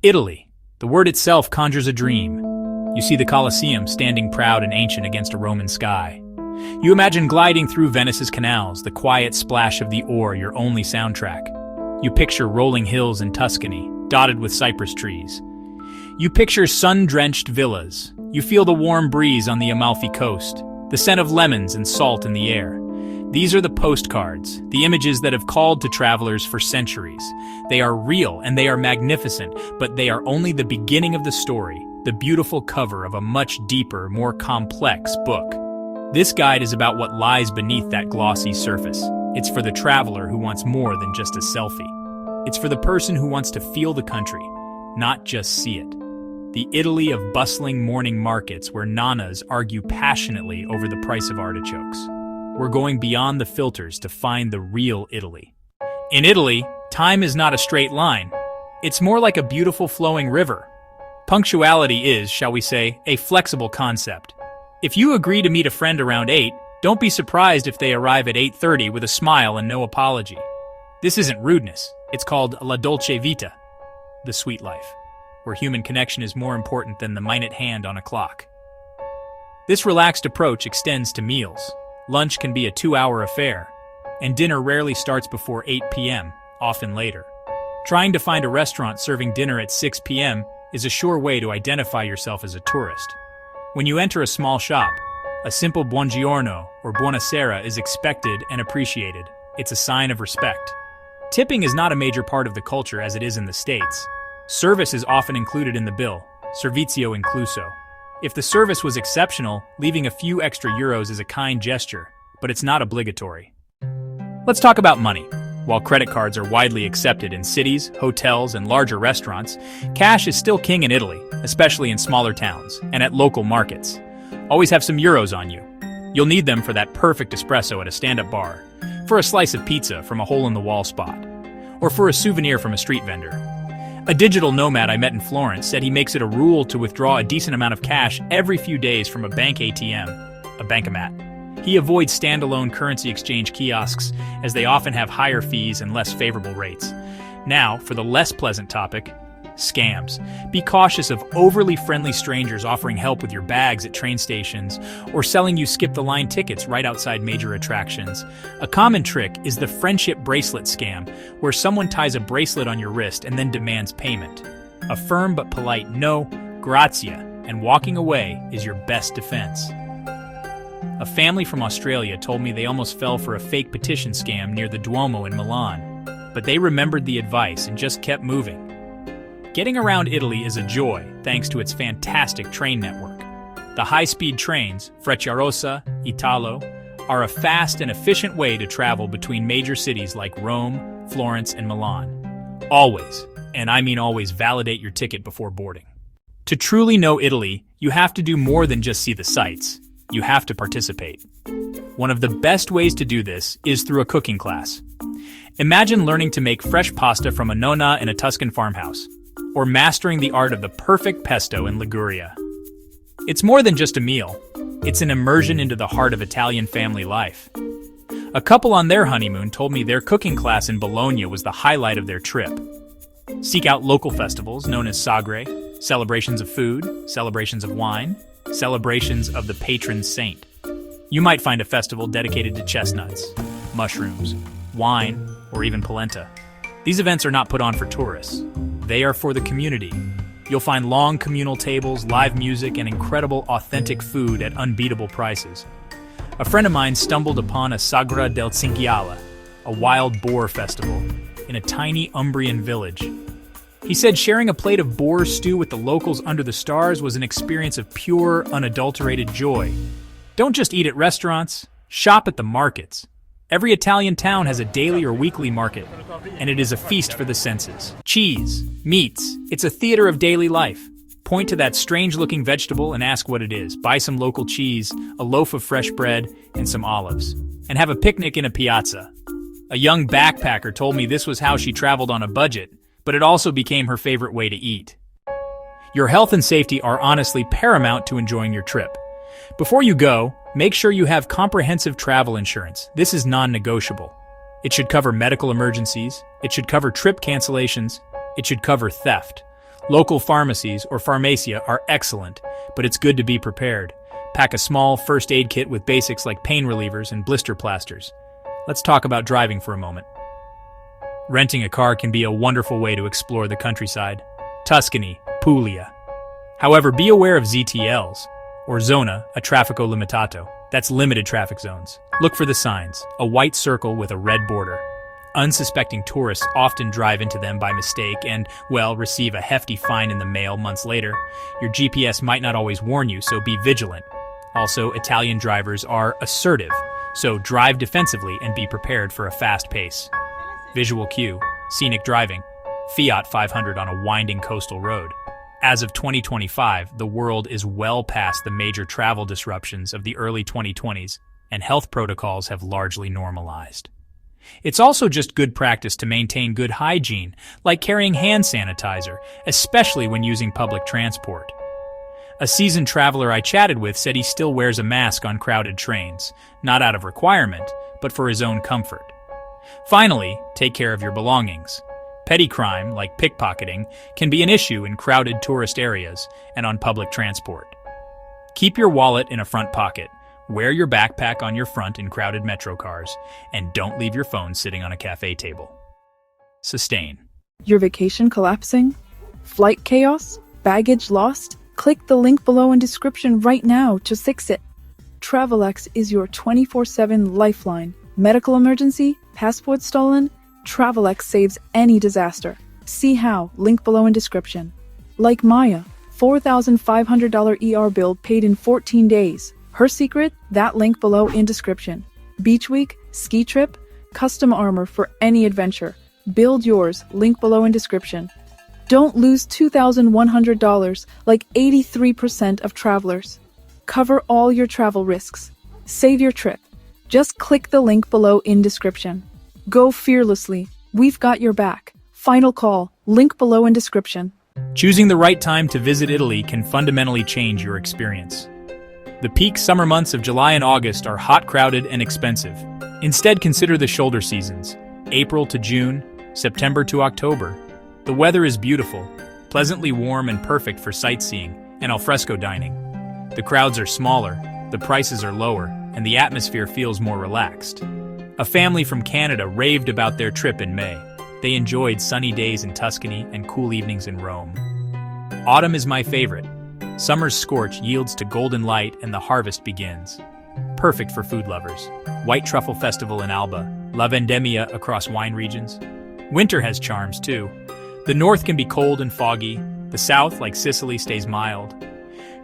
Italy. The word itself conjures a dream. You see the Colosseum standing proud and ancient against a Roman sky. You imagine gliding through Venice's canals, the quiet splash of the oar your only soundtrack. You picture rolling hills in Tuscany, dotted with cypress trees. You picture sun-drenched villas. You feel the warm breeze on the Amalfi coast, the scent of lemons and salt in the air. These are the postcards, the images that have called to travelers for centuries. They are real and they are magnificent, but they are only the beginning of the story, the beautiful cover of a much deeper, more complex book. This guide is about what lies beneath that glossy surface. It's for the traveler who wants more than just a selfie. It's for the person who wants to feel the country, not just see it. The Italy of bustling morning markets where nanas argue passionately over the price of artichokes. We're going beyond the filters to find the real Italy. In Italy, time is not a straight line. It's more like a beautiful flowing river. Punctuality is, shall we say, a flexible concept. If you agree to meet a friend around 8, don't be surprised if they arrive at 8:30 with a smile and no apology. This isn't rudeness. It's called la dolce vita, the sweet life, where human connection is more important than the minute hand on a clock. This relaxed approach extends to meals. Lunch can be a 2-hour affair, and dinner rarely starts before 8 p.m., often later. Trying to find a restaurant serving dinner at 6 p.m. is a sure way to identify yourself as a tourist. When you enter a small shop, a simple buongiorno or buonasera is expected and appreciated. It's a sign of respect. Tipping is not a major part of the culture as it is in the States. Service is often included in the bill, servizio incluso. If the service was exceptional, leaving a few extra euros is a kind gesture, but it's not obligatory. Let's talk about money. While credit cards are widely accepted in cities, hotels, and larger restaurants, cash is still king in Italy, especially in smaller towns and at local markets. Always have some euros on you. You'll need them for that perfect espresso at a stand-up bar, for a slice of pizza from a hole-in-the-wall spot, or for a souvenir from a street vendor. A digital nomad I met in Florence said he makes it a rule to withdraw a decent amount of cash every few days from a bank ATM, a bankomat. He avoids standalone currency exchange kiosks, as they often have higher fees and less favorable rates. Now, for the less pleasant topic, scams. Be cautious of overly friendly strangers offering help with your bags at train stations or selling you skip-the-line tickets right outside major attractions. A common trick is the friendship bracelet scam, where someone ties a bracelet on your wrist and then demands payment. A firm but polite no, grazie, and walking away is your best defense. A family from Australia told me they almost fell for a fake petition scam near the Duomo in Milan, but they remembered the advice and just kept moving. Getting around Italy is a joy thanks to its fantastic train network. The high-speed trains, Frecciarossa, Italo, are a fast and efficient way to travel between major cities like Rome, Florence, and Milan. Always, and I mean always, validate your ticket before boarding. To truly know Italy, you have to do more than just see the sights. You have to participate. One of the best ways to do this is through a cooking class. Imagine learning to make fresh pasta from a nonna in a Tuscan farmhouse, or mastering the art of the perfect pesto in Liguria. It's more than just a meal. It's an immersion into the heart of Italian family life. A couple on their honeymoon told me their cooking class in Bologna was the highlight of their trip. Seek out local festivals known as Sagre, celebrations of food, celebrations of wine, celebrations of the patron saint. You might find a festival dedicated to chestnuts, mushrooms, wine, or even polenta. These events are not put on for tourists. They are for the community. You'll find long communal tables, live music, and incredible authentic food at unbeatable prices. A friend of mine stumbled upon a Sagre del Cinghiale, a wild boar festival, in a tiny Umbrian village. He said sharing a plate of boar stew with the locals under the stars was an experience of pure, unadulterated joy. Don't just eat at restaurants, shop at the markets. Every Italian town has a daily or weekly market, and it is a feast for the senses. Cheese, meats, it's a theater of daily life. Point to that strange-looking vegetable and ask what it is. Buy some local cheese, a loaf of fresh bread, and some olives. And have a picnic in a piazza. A young backpacker told me this was how she traveled on a budget, but it also became her favorite way to eat. Your health and safety are honestly paramount to enjoying your trip. Before you go, make sure you have comprehensive travel insurance. This is non-negotiable. It should cover medical emergencies, it should cover trip cancellations, it should cover theft. Local pharmacies or pharmacia are excellent, but it's good to be prepared. Pack a small first aid kit with basics like pain relievers and blister plasters. Let's talk about driving for a moment. Renting a car can be a wonderful way to explore the countryside. Tuscany, Puglia. However, be aware of ZTLs, or zona a traffico limitato. That's limited traffic zones. Look for the signs, a white circle with a red border. Unsuspecting tourists often drive into them by mistake and, well, receive a hefty fine in the mail months later. Your GPS might not always warn you, so be vigilant. Also, Italian drivers are assertive, so drive defensively and be prepared for a fast pace. Visual cue, scenic driving, Fiat 500 on a winding coastal road. As of 2025, the world is well past the major travel disruptions of the early 2020s, and health protocols have largely normalized. It's also just good practice to maintain good hygiene, like carrying hand sanitizer, especially when using public transport. A seasoned traveler I chatted with said he still wears a mask on crowded trains, not out of requirement, but for his own comfort. Finally, take care of your belongings. Petty crime, like pickpocketing, can be an issue in crowded tourist areas and on public transport. Keep your wallet in a front pocket, wear your backpack on your front in crowded metro cars, and don't leave your phone sitting on a cafe table. Sustain. Your vacation collapsing? Flight chaos? Baggage lost? Click the link below in description right now to fix it. Travelex is your 24/7 lifeline. Medical emergency? Passport stolen? Travelex saves any disaster. See how, link below in description. Like Maya, $4,500 ER bill paid in 14 days. Her secret? That link below in description. Beach week? Ski trip? Custom armor for any adventure. Build yours, link below in description. Don't lose $2,100 like 83% of travelers. Cover all your travel risks. Save your trip. Just click the link below in description. Go fearlessly. We've got your back. Final call. Link below in description. Choosing the right time to visit Italy can fundamentally change your experience. The peak summer months of July and August are hot, crowded, and expensive. Instead, consider the shoulder seasons, April to June, September to October. The weather is beautiful, pleasantly warm and perfect for sightseeing and alfresco dining. The crowds are smaller, the prices are lower, and the atmosphere feels more relaxed. A family from Canada raved about their trip in May. They enjoyed sunny days in Tuscany and cool evenings in Rome. Autumn is my favorite. Summer's scorch yields to golden light and the harvest begins. Perfect for food lovers. White Truffle Festival in Alba, La Vendemmia across wine regions. Winter has charms too. The north can be cold and foggy. The south, like Sicily, stays mild.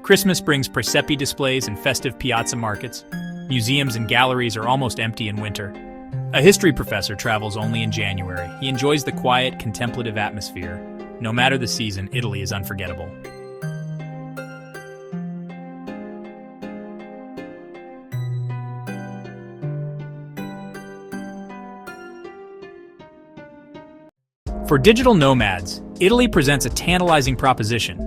Christmas brings presepe displays and festive piazza markets. Museums and galleries are almost empty in winter. A history professor travels only in January. He enjoys the quiet, contemplative atmosphere. No matter the season, Italy is unforgettable. For digital nomads, Italy presents a tantalizing proposition.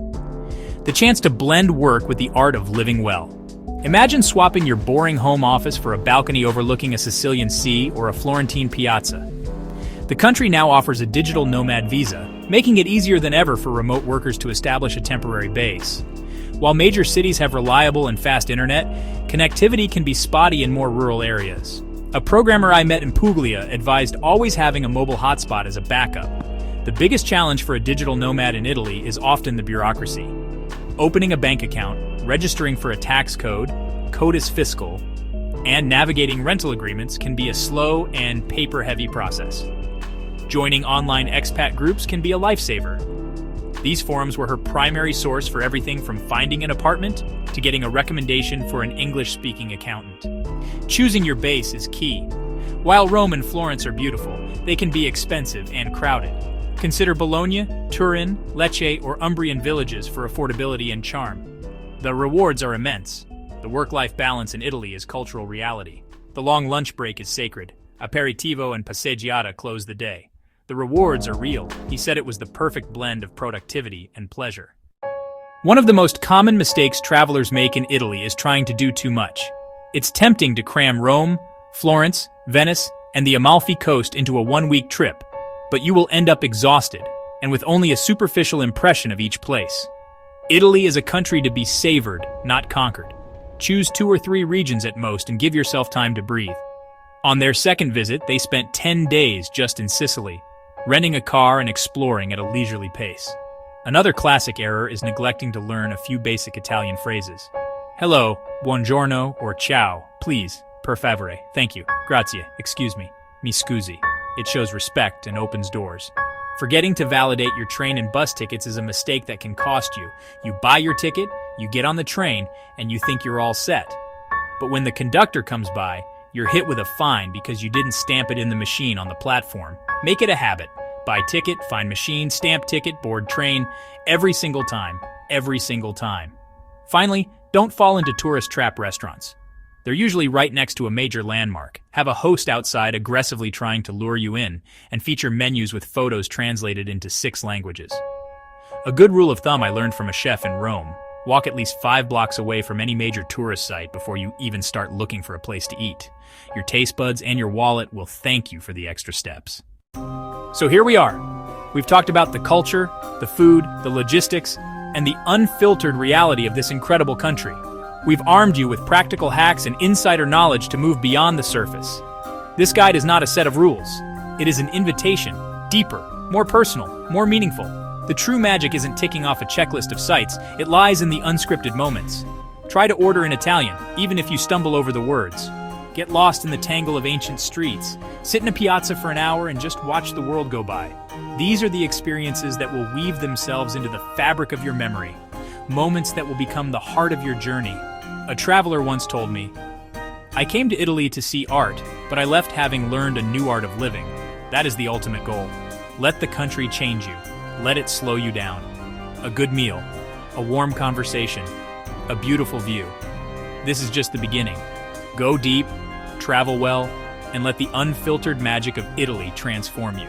The chance to blend work with the art of living well. Imagine swapping your boring home office for a balcony overlooking a Sicilian sea or a Florentine piazza. The country now offers a digital nomad visa, making it easier than ever for remote workers to establish a temporary base. While major cities have reliable and fast internet, connectivity can be spotty in more rural areas. A programmer I met in Puglia advised always having a mobile hotspot as a backup. The biggest challenge for a digital nomad in Italy is often the bureaucracy. Opening a bank account, registering for a tax code, codis fiscal, and navigating rental agreements can be a slow and paper-heavy process. Joining online expat groups can be a lifesaver. These forums were her primary source for everything from finding an apartment to getting a recommendation for an English-speaking accountant. Choosing your base is key. While Rome and Florence are beautiful, they can be expensive and crowded. Consider Bologna, Turin, Lecce, or Umbrian villages for affordability and charm. The rewards are immense. The work-life balance in Italy is cultural reality. The long lunch break is sacred. Aperitivo and passeggiata close the day. The rewards are real. He said it was the perfect blend of productivity and pleasure. One of the most common mistakes travelers make in Italy is trying to do too much. It's tempting to cram Rome, Florence, Venice, and the Amalfi coast into a one-week trip, but you will end up exhausted. and with only a superficial impression of each place. Italy is a country to be savored, not conquered. Choose 2 or 3 regions at most and give yourself time to breathe. On their second visit, they spent 10 days just in Sicily, renting a car and exploring at a leisurely pace. Another classic error is neglecting to learn a few basic Italian phrases. Hello, buongiorno, or ciao, please, per favore, thank you, grazie, excuse me, mi scusi. It shows respect and opens doors. Forgetting to validate your train and bus tickets is a mistake that can cost you. You buy your ticket, you get on the train, and you think you're all set. But when the conductor comes by, you're hit with a fine because you didn't stamp it in the machine on the platform. Make it a habit. Buy ticket, find machine, stamp ticket, board train, every single time. Every single time. Finally, don't fall into tourist trap restaurants. They're usually right next to a major landmark, have a host outside aggressively trying to lure you in, and feature menus with photos translated into 6 languages. A good rule of thumb I learned from a chef in Rome: walk at least 5 blocks away from any major tourist site before you even start looking for a place to eat. Your taste buds and your wallet will thank you for the extra steps. So here we are. We've talked about the culture, the food, the logistics, and the unfiltered reality of this incredible country. We've armed you with practical hacks and insider knowledge to move beyond the surface. This guide is not a set of rules. It is an invitation, deeper, more personal, more meaningful. The true magic isn't ticking off a checklist of sites, it lies in the unscripted moments. Try to order in Italian, even if you stumble over the words. Get lost in the tangle of ancient streets. Sit in a piazza for an hour and just watch the world go by. These are the experiences that will weave themselves into the fabric of your memory. Moments that will become the heart of your journey. A traveler once told me, "I came to Italy to see art, but I left having learned a new art of living. That is the ultimate goal. Let the country change you. Let it slow you down. A good meal, a warm conversation, a beautiful view. This is just the beginning. Go deep, travel well, and let the unfiltered magic of Italy transform you."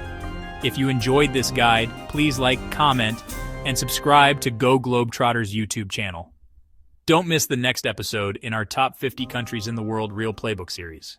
If you enjoyed this guide, please like, comment, and subscribe to Go Globetrotters YouTube channel. Don't miss the next episode in our Top 50 Countries in the World Real Playbook series.